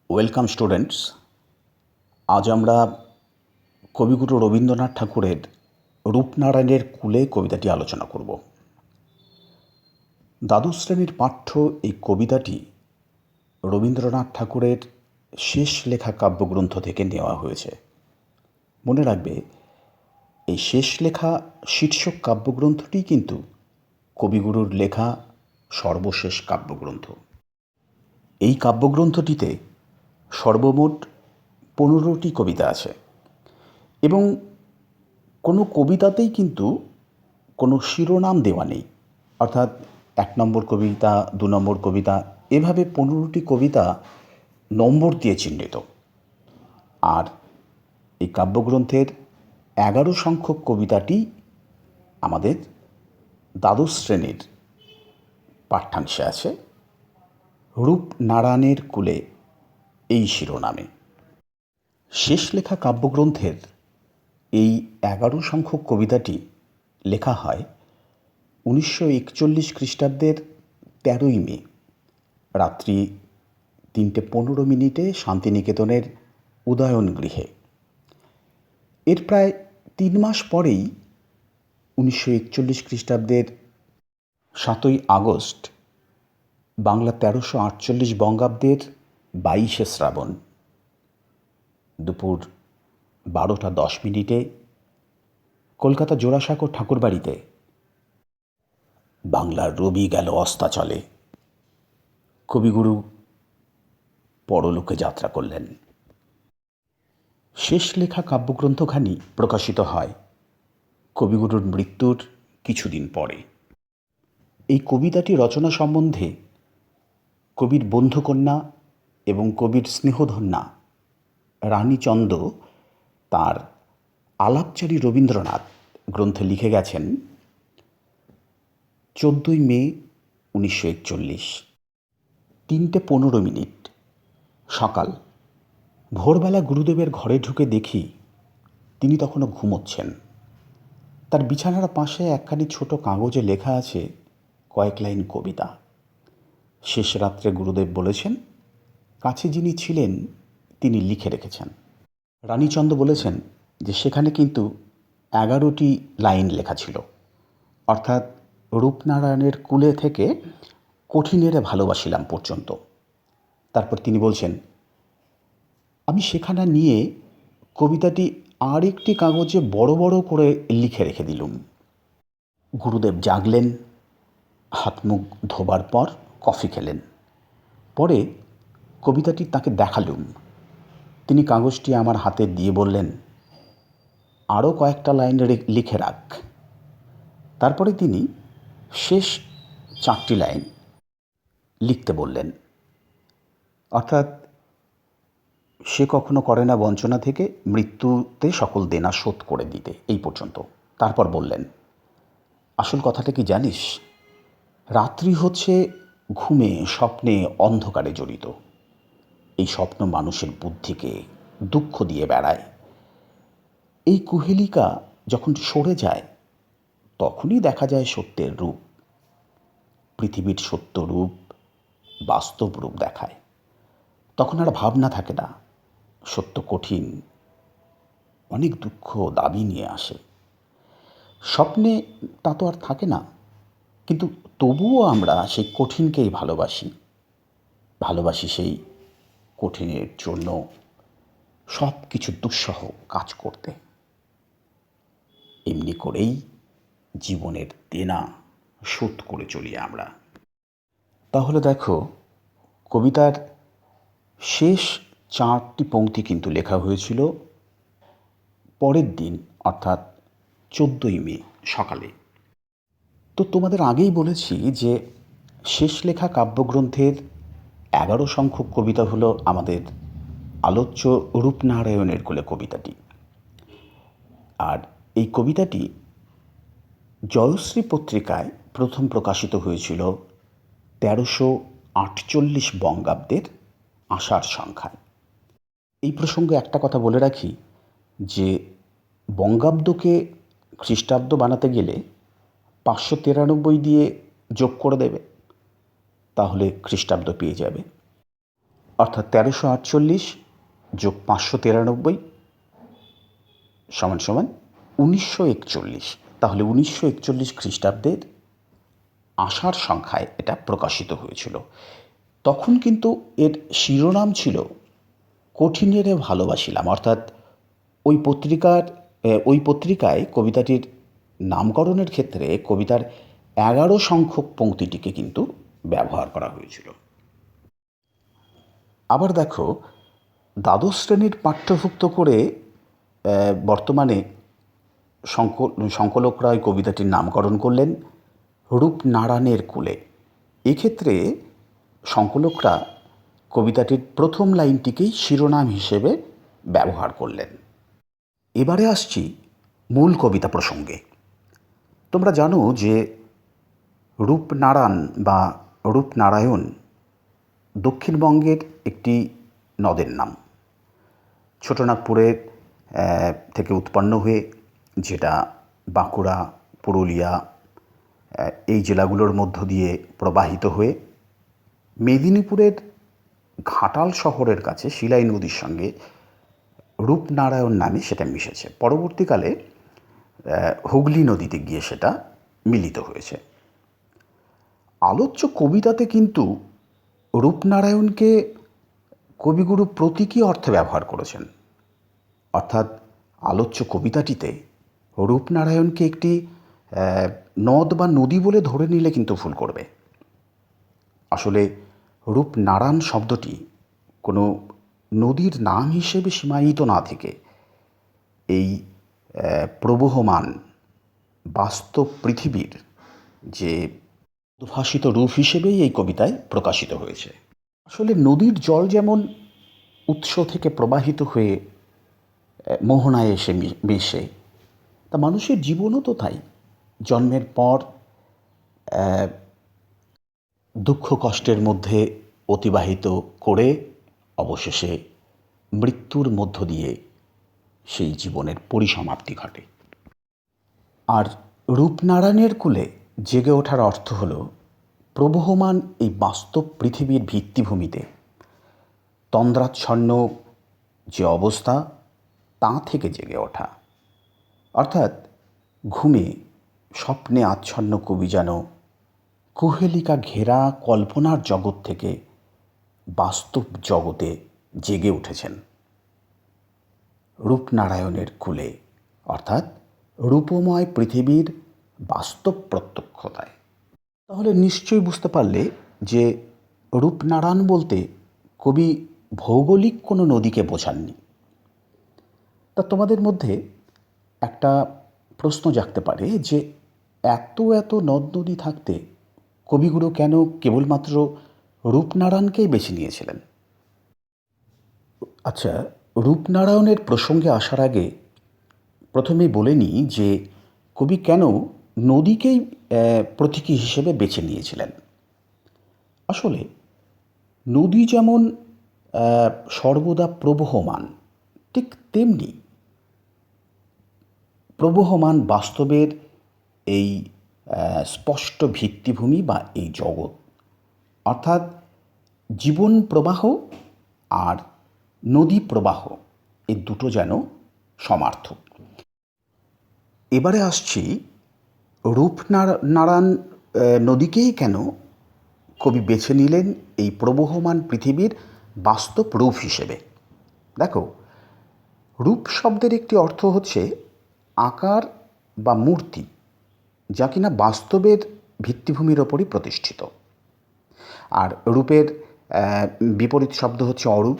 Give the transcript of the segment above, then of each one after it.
Welcome students. আজ আমরা কবিগুরু রবীন্দ্রনাথ ঠাকুরের রূপনারায়ণের কূলে কবিতাটি আলোচনা করব। দ্বাদশ শ্রেণীর পাঠ্য এই কবিতাটি রবীন্দ্রনাথ ঠাকুরের শেষ লেখা কাব্যগ্রন্থ থেকে নেওয়া হয়েছে। মনে রাখবে, এই শেষ লেখা শীর্ষক কাব্যগ্রন্থটি কিন্তু কবিগুরুর লেখা সর্বশেষ কাব্যগ্রন্থ। এই কাব্যগ্রন্থটিতে সর্বমোট 15টি কবিতা আছে এবং কোনো কবিতাতেই কিন্তু কোনো শিরোনাম দেওয়া নেই, অর্থাৎ 1 নম্বর কবিতা, 2 নম্বর কবিতা, এভাবে 15টি কবিতা নম্বর দিয়ে চিহ্নিত। আর এই কাব্যগ্রন্থের 11 সংখ্যক কবিতাটি আমাদের দ্বাদশ শ্রেণীর পাঠ্যাংশে আছে রূপনারায়ণের কূলে এই শিরোনামে। শেষ লেখা কাব্যগ্রন্থের এই 11 সংখ্যক কবিতাটি লেখা হয় 1941 খ্রিস্টাব্দের 13ই মে রাত্রি 3:15 শান্তিনিকেতনের উদয়ন গৃহে। এর প্রায় 3 মাস পরেই 1941 খ্রিস্টাব্দের 7ই আগস্ট বাংলা 1348 বঙ্গাব্দের 22শে শ্রাবণ দুপুর 12:10 কলকাতা জোড়াসাঁকো ঠাকুরবাড়িতে বাংলার রবি গেল অস্তাচলে কবিগুরু পরলোকে যাত্রা করলেন। শেষ লেখা কাব্যগ্রন্থখানি প্রকাশিত হয় কবিগুরুর মৃত্যুর কিছুদিন পরে। এই কবিতাটি রচনা সম্বন্ধে কবির বন্ধুকন্যা এবং কবির স্নেহধন্যা রানীচন্দ তার আলাপচারী রবীন্দ্রনাথ গ্রন্থে লিখে গেছেন 14ই মে 1941, 3:15 সকাল। ভোরবেলা গুরুদেবের ঘরে ঢুকে দেখি তিনি তখনও ঘুমোচ্ছেন। তার বিছানার পাশে একখানি ছোট কাগজে লেখা আছে কয়েক লাইন কবিতা। শেষ রাত্রে গুরুদেব বলেছেন কাছে যিনি ছিলেন তিনি লিখে রেখেছেন। রানীচন্দ বলেছেন যে সেখানে কিন্তু 11টি লাইন লেখা ছিল, অর্থাৎ রূপনারায়ণের কূলে থেকে কঠিনেরে ভালোবাসিলাম পর্যন্ত। তারপর তিনি বলছেন আমি সেখানে নিয়ে কবিতাটি আর একটি কাগজে বড় বড় করে লিখে রেখে দিলুম। গুরুদেব জাগলেন, হাত মুখ ধোবার পর কফি খেলেন। পরে কবিতাটি তাকে দেখালুম। তিনি কাগজটি আমার হাতে দিয়ে বললেন আরও কয়েকটা লাইন লিখে রাখ। তারপরে তিনি শেষ 4টি লাইন লিখতে বললেন, অর্থাৎ সে কখনো করে না বঞ্চনা থেকে মৃত্যুতে সকল দেনা শোধ করে দিতে, এই পর্যন্ত। তারপর বললেন আসল কথাটা কি জানিস, রাত্রি হচ্ছে ঘুমে স্বপ্নে অন্ধকারে জড়িত। এই স্বপ্ন মানুষের বুদ্ধিকে দুঃখ দিয়ে বেড়ায়। এই কুহেলিকা যখন সরে যায় তখনই দেখা যায় সত্যের রূপ। পৃথিবীর সত্য রূপ বাস্তব রূপ দেখায়। তখন আর ভাবনা থাকে না, সত্য কঠিন, অনেক দুঃখ দাবি নিয়ে আসে। স্বপ্নে তা তো আর থাকে না, কিন্তু তবুও আমরা সেই কঠিনকেই ভালোবাসি সেই কঠিনের জন্য সব কিছু দুঃসহ কাজ করতে। এমনি করেই জীবনের দেনা শোধ করে চলি আমরা। তাহলে দেখো, কবিতার শেষ 4টি পংক্তি কিন্তু লেখা হয়েছিল পরের দিন, অর্থাৎ 14ই মে সকালে। তো তোমাদের আগেই বলেছি যে শেষ লেখা কাব্যগ্রন্থের 11 সংখ্যক কবিতা হলো আমাদের আলোচ্য রূপনারায়ণের কূলে কবিতাটি। আর এই কবিতাটি জয়শ্রী পত্রিকায় প্রথম প্রকাশিত হয়েছিল 1348 বঙ্গাব্দের আষাঢ় সংখ্যায়। এই প্রসঙ্গে একটা কথা বলে রাখি যে বঙ্গাব্দকে খ্রিস্টাব্দ বানাতে গেলে 593 দিয়ে যোগ করে দেবে, তাহলে খ্রিস্টাব্দ পেয়ে যাবে। অর্থাৎ 1348 যোগ 593 সমান সমান 1941। তাহলে 1941 খ্রিস্টাব্দের আষাঢ় সংখ্যায় এটা প্রকাশিত হয়েছিল। তখন কিন্তু এর শিরোনাম ছিল কঠিনেরে ভালোবাসিলাম, অর্থাৎ ওই পত্রিকায় কবিতাটির নামকরণের ক্ষেত্রে কবিতার 11 সংখ্যক পংক্তিটিকে কিন্তু ব্যবহার করা হয়েছিল। আবার দেখো, দ্বাদশ শ্রেণীর পাঠ্যভুক্ত করে বর্তমানে সংকলকরা ওই কবিতাটির নামকরণ করলেন রূপনারায়ণের কুলে। এক্ষেত্রে সংকলকরা কবিতাটির প্রথম লাইনটিকেই শিরোনাম হিসেবে ব্যবহার করলেন। এবারে আসছি মূল কবিতা প্রসঙ্গে। তোমরা জানো যে রূপনারায়ণ বা রূপনারায়ণ দক্ষিণবঙ্গের একটি নদের নাম। ছোটনাগপুরের থেকে উৎপন্ন হয়ে যেটা বাঁকুড়া, পুরুলিয়া এই জেলাগুলোর মধ্য দিয়ে প্রবাহিত হয়ে মেদিনীপুরের ঘাটাল শহরের কাছে শিলাই নদীর সঙ্গে রূপনারায়ণ নামে সেটা মিশেছে। পরবর্তীকালে হুগলি নদীতে গিয়ে সেটা মিলিত হয়েছে। আলোচ্য কবিতাতে কিন্তু রূপনারায়ণকে কবিগুরু প্রতীকী অর্থে ব্যবহার করেছেন। অর্থাৎ আলোচ্য কবিতাটিতে রূপনারায়ণকে একটি নদ বা নদী বলে ধরে নিলে কিন্তু ভুল করবে। আসলে রূপনারায়ণ শব্দটি কোনো নদীর নাম হিসেবে সীমায়িত না থেকে এই প্রবহমান বাস্তব পৃথিবীর যে উদ্ভাসিত রূপ হিসেবেই এই কবিতায় প্রকাশিত হয়েছে। আসলে নদীর জল যেমন উৎস থেকে প্রবাহিত হয়ে মোহনায় এসে মেশে, তা মানুষের জীবনও তো তাই। জন্মের পর দুঃখ কষ্টের মধ্যে অতিবাহিত করে অবশেষে মৃত্যুর মধ্য দিয়ে সেই জীবনের পরিসমাপ্তি ঘটে। আর রূপনারায়ণের কুলে জেগে ওঠার অর্থ হল প্রবহমান এই বাস্তব পৃথিবীর ভিত্তিভূমিতে তন্দ্রাচ্ছন্ন যে অবস্থা তা থেকে জেগে ওঠা। অর্থাৎ ঘুমে স্বপ্নে আচ্ছন্ন কবি যেন কুহেলিকা ঘেরা কল্পনার জগৎ থেকে বাস্তব জগতে জেগে উঠেছেন রূপনারায়ণের কুলে, অর্থাৎ রূপময় পৃথিবীর বাস্তব প্রত্যক্ষতায়। তাহলে নিশ্চয়ই বুঝতে পারলে যে রূপনারায়ণ বলতে কবি ভৌগোলিক কোনো নদীকে বোঝাননি। তা তোমাদের মধ্যে একটা প্রশ্ন জাগতে পারে যে এত এত নদ নদী থাকতে কবিগুরু কেন কেবলমাত্র রূপনারায়ণকেই বেছে নিয়েছিলেন? আচ্ছা, রূপনারায়ণের প্রসঙ্গে আসার আগে প্রথমেই বলে নিই যে কবি কেন নদীকেই প্রতীকী হিসেবে বেছে নিয়েছিলেন। আসলে নদী যেমন সর্বদা প্রবহমান, ঠিক তেমনি প্রবহমান বাস্তবের এই স্পষ্ট ভিত্তিভূমি বা এই জগৎ, অর্থাৎ জীবন প্রবাহ আর নদী প্রবাহ, এই দুটো যেন সমার্থক। এবারে আসছি রূপনারায়ণ নদীকেই কেন কবি বেছে নিলেন এই প্রবহমান পৃথিবীর বাস্তব রূপ হিসেবে। দেখো, রূপ শব্দের একটি অর্থ হচ্ছে আকার বা মূর্তি, যা কিনা বাস্তবের ভিত্তিভূমির ওপরই প্রতিষ্ঠিত। আর রূপের বিপরীত শব্দ হচ্ছে অরূপ।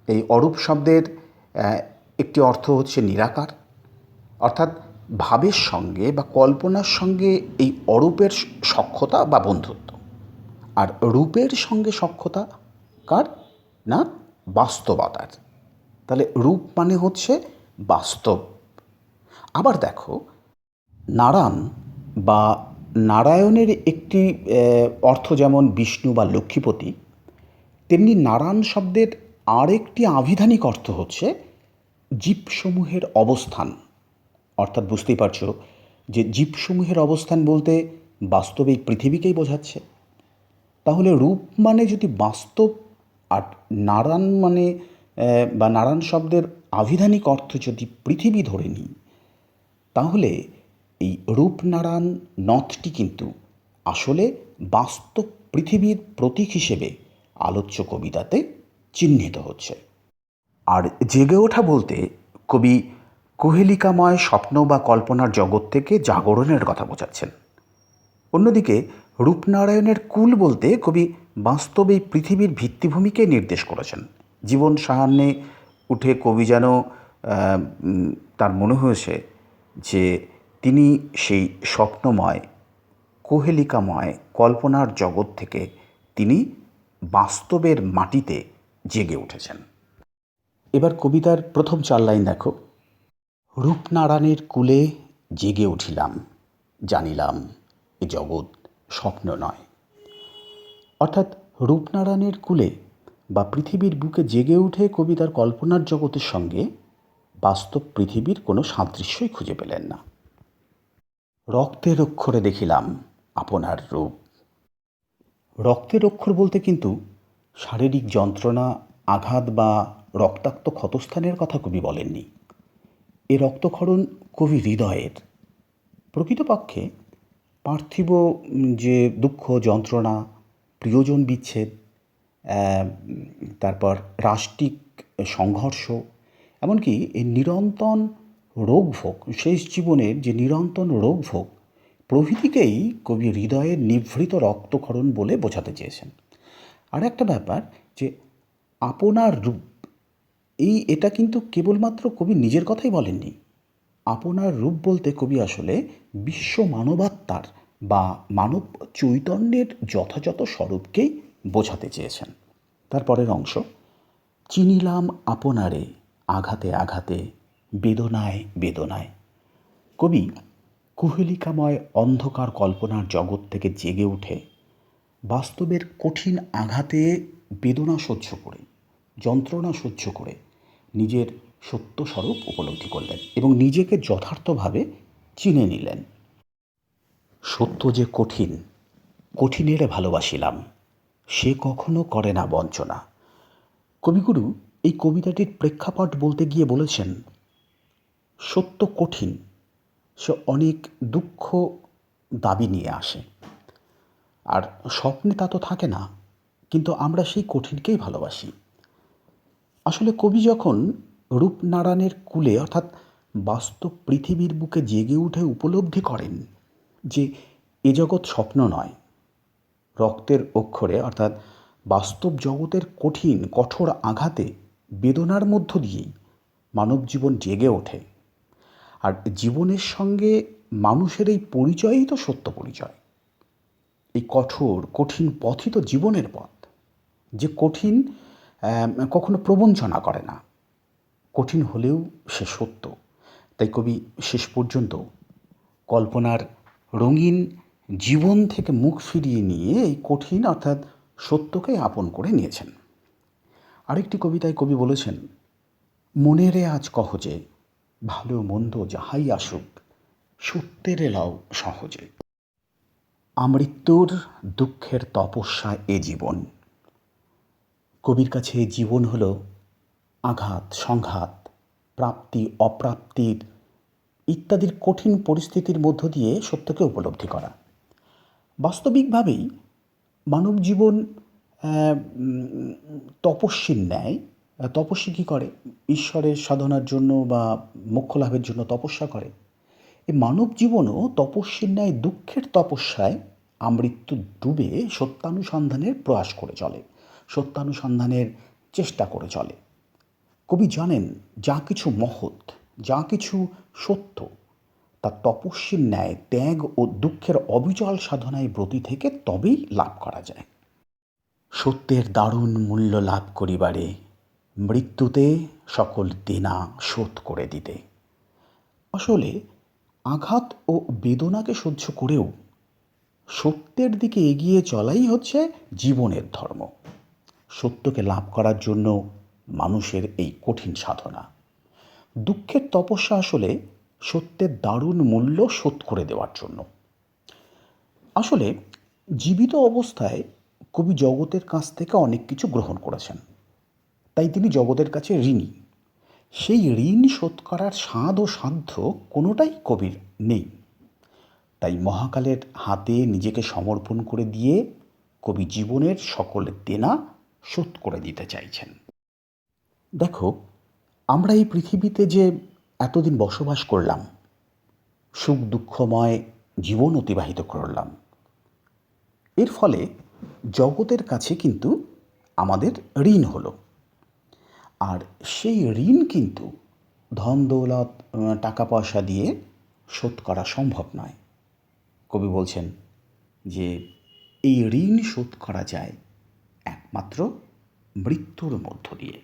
এই অরূপ শব্দের একটি অর্থ হচ্ছে নিরাকার, অর্থাৎ ভাবের সঙ্গে বা কল্পনার সঙ্গে এই অরূপের সখ্যতা বা বন্ধুত্ব। আর রূপের সঙ্গে সখ্যতা কার না? বাস্তবতার। তাহলে রূপ মানে হচ্ছে বাস্তব। আবার দেখো, নারায়ণ বা নারায়ণের একটি অর্থ যেমন বিষ্ণু বা লক্ষ্মীপতি, তেমনি নারায়ণ শব্দের আরেকটি আভিধানিক অর্থ হচ্ছে জীবসমূহের অবস্থান। অর্থাৎ বুঝতেই পারছো যে জীবসমূহের অবস্থান বলতে বাস্তবে এই পৃথিবীকেই বোঝাচ্ছে। তাহলে রূপ মানে যদি বাস্তব আর নারায়ণ মানে বা নারায়ণ শব্দের আভিধানিক অর্থ যদি পৃথিবী ধরে নিই, তাহলে এই রূপনারায়ণ নথটি কিন্তু আসলে বাস্তব পৃথিবীর প্রতীক হিসেবে আলোচ্য কবিতাতে চিহ্নিত হচ্ছে। আর জেগে ওঠা বলতে কবি কুহেলিকাময় স্বপ্ন বা কল্পনার জগৎ থেকে জাগরণের কথা বোঝাচ্ছেন। অন্যদিকে রূপনারায়ণের কুল বলতে কবি বাস্তবে এই পৃথিবীর ভিত্তিভূমিকে নির্দেশ করেছেন। জীবন সায়ান্নে উঠে কবি যেন তার মনে হয়েছে যে তিনি সেই স্বপ্নময় কুহেলিকাময় কল্পনার জগৎ থেকে তিনি বাস্তবের মাটিতে জেগে উঠেছেন। এবার কবিতার প্রথম 4 লাইন দেখো। রূপনারায়ণের কুলে জেগে উঠিলাম, জানিলাম এ জগৎ স্বপ্ন নয়। অর্থাৎ রূপনারায়ণের কুলে বা পৃথিবীর বুকে জেগে উঠে কবি তার কল্পনার জগতের সঙ্গে বাস্তব পৃথিবীর কোনো সাদৃশ্যই খুঁজে পেলেন না। রক্তের অক্ষরে দেখিলাম আপনার রূপ। রক্তের অক্ষর বলতে কিন্তু শারীরিক যন্ত্রণা, আঘাত বা রক্তাক্ত ক্ষতস্থানের কথা কবি বলেননি। এ রক্তক্ষরণ কবি হৃদয়ের। প্রকৃতপক্ষে পার্থিব যে দুঃখ, যন্ত্রণা, প্রিয়জন বিচ্ছেদ, তারপর রাষ্ট্রিক সংঘর্ষ, এমনকি এই নিরন্তর রোগভোগ, শেষ জীবনের যে নিরন্তর রোগভোগ প্রভৃতিকেই কবি হৃদয়ের নিভৃত রক্তক্ষরণ বলে বোঝাতে চেয়েছেন। আর একটা ব্যাপার যে আপনার রূপ, এটা কিন্তু কেবলমাত্র কবি নিজের কথাই বলেননি। আপনার রূপ বলতে কবি আসলে বিশ্ব মানবাত্মার বা মানব চৈতন্যের যথাযথ স্বরূপকেই বোঝাতে চেয়েছেন। তারপরের অংশ, চিনিলাম আপনারে আঘাতে আঘাতে, বেদনায় বেদনায়। কবি কুহেলিকাময় অন্ধকার কল্পনার জগৎ থেকে জেগে উঠে বাস্তবের কঠিন আঘাতে বেদনা সহ্য করে, যন্ত্রণা সহ্য করে নিজের সত্য স্বরূপ উপলব্ধি করলেন এবং নিজেকে যথার্থভাবে চিনে নিলেন। সত্য যে কঠিন, কঠিনের ভালোবাসিলাম, সে কখনো করে না বঞ্চনা। কবিগুরু এই কবিতাটির প্রেক্ষাপট বলতে গিয়ে বলেছেন, সত্য কঠিন, সে অনেক দুঃখ দাবি নিয়ে আসে। আর স্বপ্নে তা তো থাকে না, কিন্তু আমরা সেই কঠিনকেই ভালোবাসি। আসলে কবি যখন রূপনারায়ণের কুলে অর্থাৎ বাস্তব পৃথিবীর বুকে জেগে উঠে উপলব্ধি করেন যে এ জগৎ স্বপ্ন নয়, রক্তের অক্ষরে অর্থাৎ বাস্তব জগতের কঠিন কঠোর আঘাতে বেদনার মধ্য দিয়েই মানব জীবন জেগে ওঠে। আর জীবনের সঙ্গে মানুষের এই পরিচয়ই তো সত্য পরিচয়। এই কঠোর কঠিন পথই তো জীবনের পথ, যে কঠিন কখনো প্রবঞ্চনা করে না, কঠিন হলেও সে সত্য। তাই কবি শেষ পর্যন্ত কল্পনার রঙিন জীবন থেকে মুখ ফিরিয়ে নিয়ে এই কঠিন অর্থাৎ সত্যকে আপন করে নিয়েছেন। আরেকটি কবিতায় কবি বলেছেন, মনেরে আজ কহ যে ভালো মন্দ যাহাই আসুক, সত্যের এলাও সহজে। আমৃত্যুর দুঃখের তপস্যা এ জীবন। কবির কাছে জীবন হলো আঘাত, সংঘাত, প্রাপ্তি, অপ্রাপ্তির ইত্যাদির কঠিন পরিস্থিতির মধ্য দিয়ে সত্যকে উপলব্ধি করা। বাস্তবিকভাবেই মানব জীবন তপস্বীর ন্যায়। তপস্বী কী করে? ঈশ্বরের সাধনার জন্য বা মোক্ষ লাভের জন্য তপস্যা করে। এই মানব জীবনও তপস্বীর ন্যায় দুঃখের তপস্যায় আমৃত্যু ডুবে সত্যানুসন্ধানের প্রয়াস করে চলে, সত্যানুসন্ধানের চেষ্টা করে চলে। কবি জানেন যা কিছু মহৎ, যা কিছু সত্য, তা তপস্বীর ন্যায় ত্যাগ ও দুঃখের অবিচল সাধনায় ব্রতী থেকে তবেই লাভ করা যায়। সত্যের দারুণ মূল্য লাভ করিবারে, মৃত্যুতে সকল দেনা শোধ করে দিতে। আসলে আঘাত ও বেদনাকে সহ্য করেও সত্যের দিকে এগিয়ে চলাই হচ্ছে জীবনের ধর্ম। সত্যকে লাভ করার জন্য মানুষের এই কঠিন সাধনা। দুঃখের তপস্যা আসলে সত্যের দারুণ মূল্য শোধ করে দেওয়ার জন্য। আসলে জীবিত অবস্থায় কবি জগতের কাছ থেকে অনেক কিছু গ্রহণ করেছেন, তাই তিনি জগতের কাছে ঋণী। সেই ঋণ শোধ করার স্বাদ ও সাধ্য কোনোটাই কবির নেই। তাই মহাকালের হাতে নিজেকে সমর্পণ করে দিয়ে কবি জীবনের সকল দেনা শোধ করে দিতে চাইছেন। দেখো, আমরা এই পৃথিবীতে যে এতদিন বসবাস করলাম, সুখ দুঃখময় জীবন অতিবাহিত করলাম, এর ফলে জগতের কাছে কিন্তু আমাদের ঋণ হলো। আর সেই ঋণ কিন্তু ধন দৌলত টাকা পয়সা দিয়ে শোধ করা সম্ভব নয়। কবি বলছেন যে এই ঋণ শোধ করা যায় একমাত্র মৃত্যুর মধ্য দিয়ে।